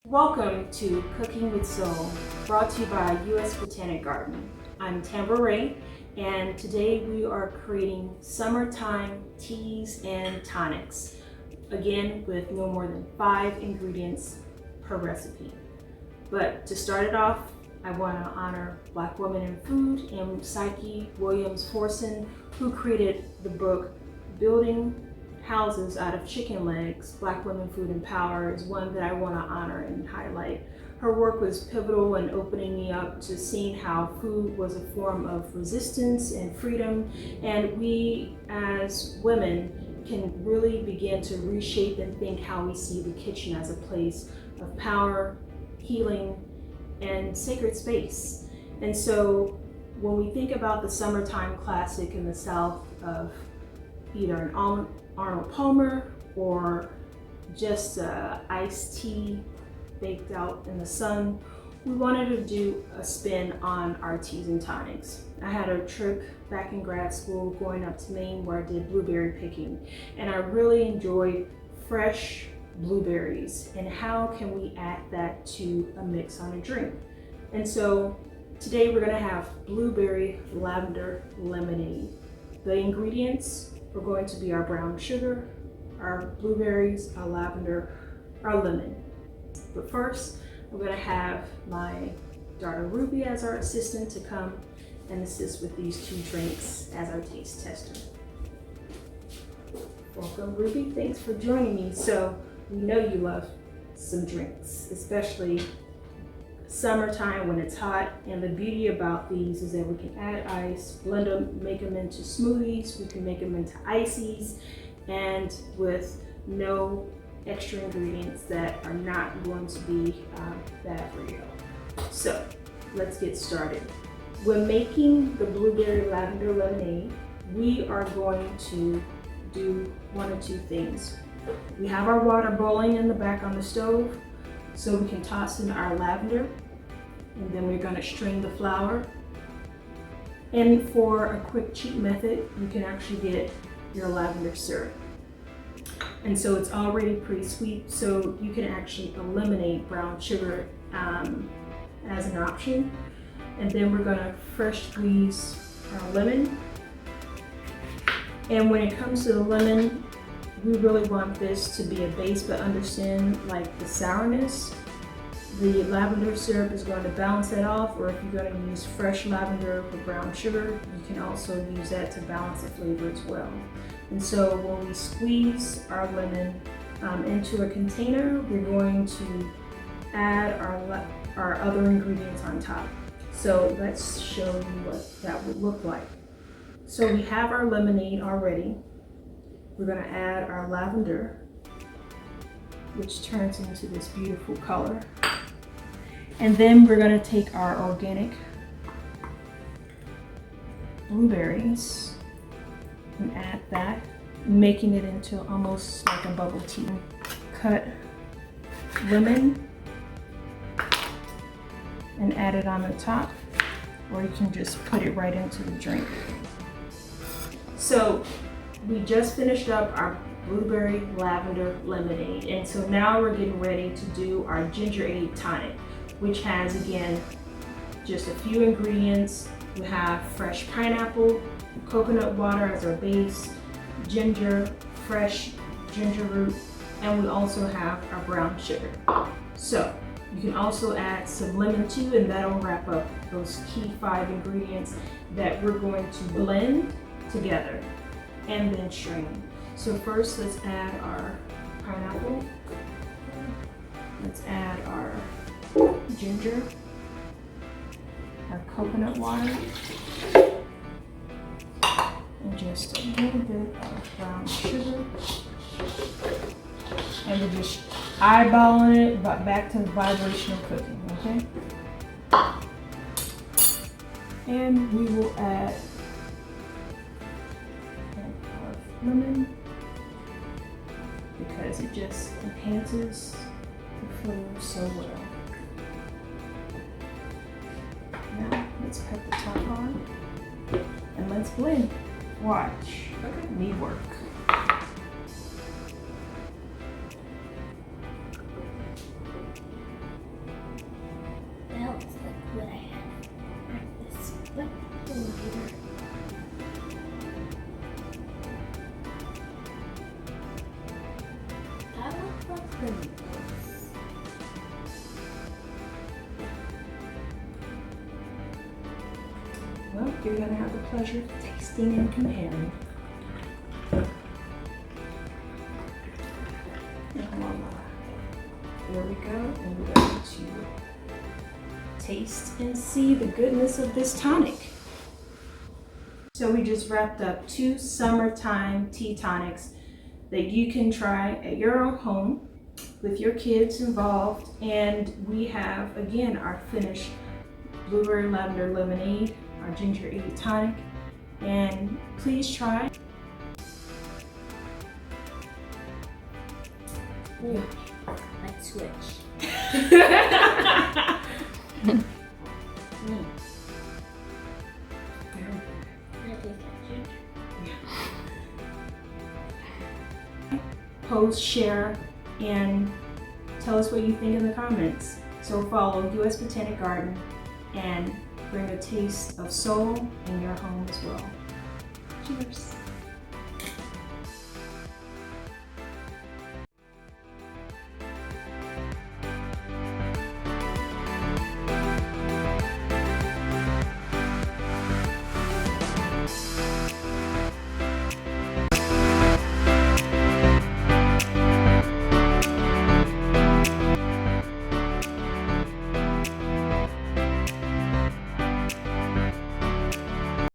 Welcome to Cooking with Soul, brought to you by U.S. Botanic Garden. I'm Tambra Raye, and today we are creating summertime teas and tonics, again with no more than 5 ingredients per recipe. But to start it off, I want to honor Black women in food and Psyche Williams-Forson, who created the book Building Houses Out of Chicken Legs, Black Women, Food, and Power is one that I want to honor and highlight. Her work was pivotal in opening me up to seeing how food was a form of resistance and freedom, and we as women can really begin to reshape and think how we see the kitchen as a place of power, healing, and sacred space. And so when we think about the summertime classic in the South of either an Arnold Palmer or just iced tea baked out in the sun, we wanted to do a spin on our teas and tonics. I had a trip back in grad school going up to Maine where I did blueberry picking, and I really enjoyed fresh blueberries and how can we add that to a mix on a drink. And so today we're going to have blueberry lavender lemonade. The ingredients are going to be our brown sugar, our blueberries, our lavender, our lemon. But first, I'm going to have my daughter Ruby as our assistant to come and assist with these 2 drinks as our taste tester. Welcome, Ruby. Thanks for joining me. So we know you love some drinks, especially summertime when it's hot, and the beauty about these is that we can add ice, blend them, make them into smoothies, we can make them into ices, and with no extra ingredients that are not going to be bad for you. So let's get started. When making the blueberry lavender lemonade, we are going to do one of 2 things. We have our water boiling in the back on the stove, so we can toss in our lavender, and then we're going to strain the flour. And for a quick cheap method, you can actually get your lavender syrup. And so it's already pretty sweet, so you can actually eliminate brown sugar as an option. And then we're going to fresh squeeze our lemon. And when it comes to the lemon, we really want this to be a base, but understand like the sourness. The lavender syrup is going to balance that off, or if you're going to use fresh lavender with brown sugar, you can also use that to balance the flavor as well. And so when we squeeze our lemon into a container, we're going to add our other ingredients on top. So let's show you what that would look like. So we have our lemonade already. We're going to add our lavender, which turns into this beautiful color. And then we're going to take our organic blueberries and add that, making it into almost like a bubble tea. Cut lemon and add it on the top, or you can just put it right into the drink. So we just finished up our blueberry lavender lemonade, and so now we're getting ready to do our ginger ale tonic, which has, again, just a few ingredients. We have fresh pineapple, coconut water as our base, ginger, fresh ginger root, and we also have our brown sugar. So you can also add some lemon too, and that'll wrap up those key 5 ingredients that we're going to blend together and then strain. So first, let's add our pineapple. Let's add our ginger, our coconut water, and just a little bit of brown sugar. And we're just eyeballing it back to the vibrational cooking, okay? And we will add our lemon because it just enhances the flavor so well. Now let's cut the top on and let's blend. Watch me work. you're gonna have the pleasure of tasting and comparing. There we go, and we're going to taste and see the goodness of this tonic. So we just wrapped up 2 summertime tea tonics that you can try at your own home with your kids involved. And we have, again, our finished blueberry lavender lemonade, our ginger ale tonic, and please try. Ooh, let's switch. Post, share, and tell us what you think in the comments. So follow US Botanic Garden and bring a taste of soul in your home as well. Cheers.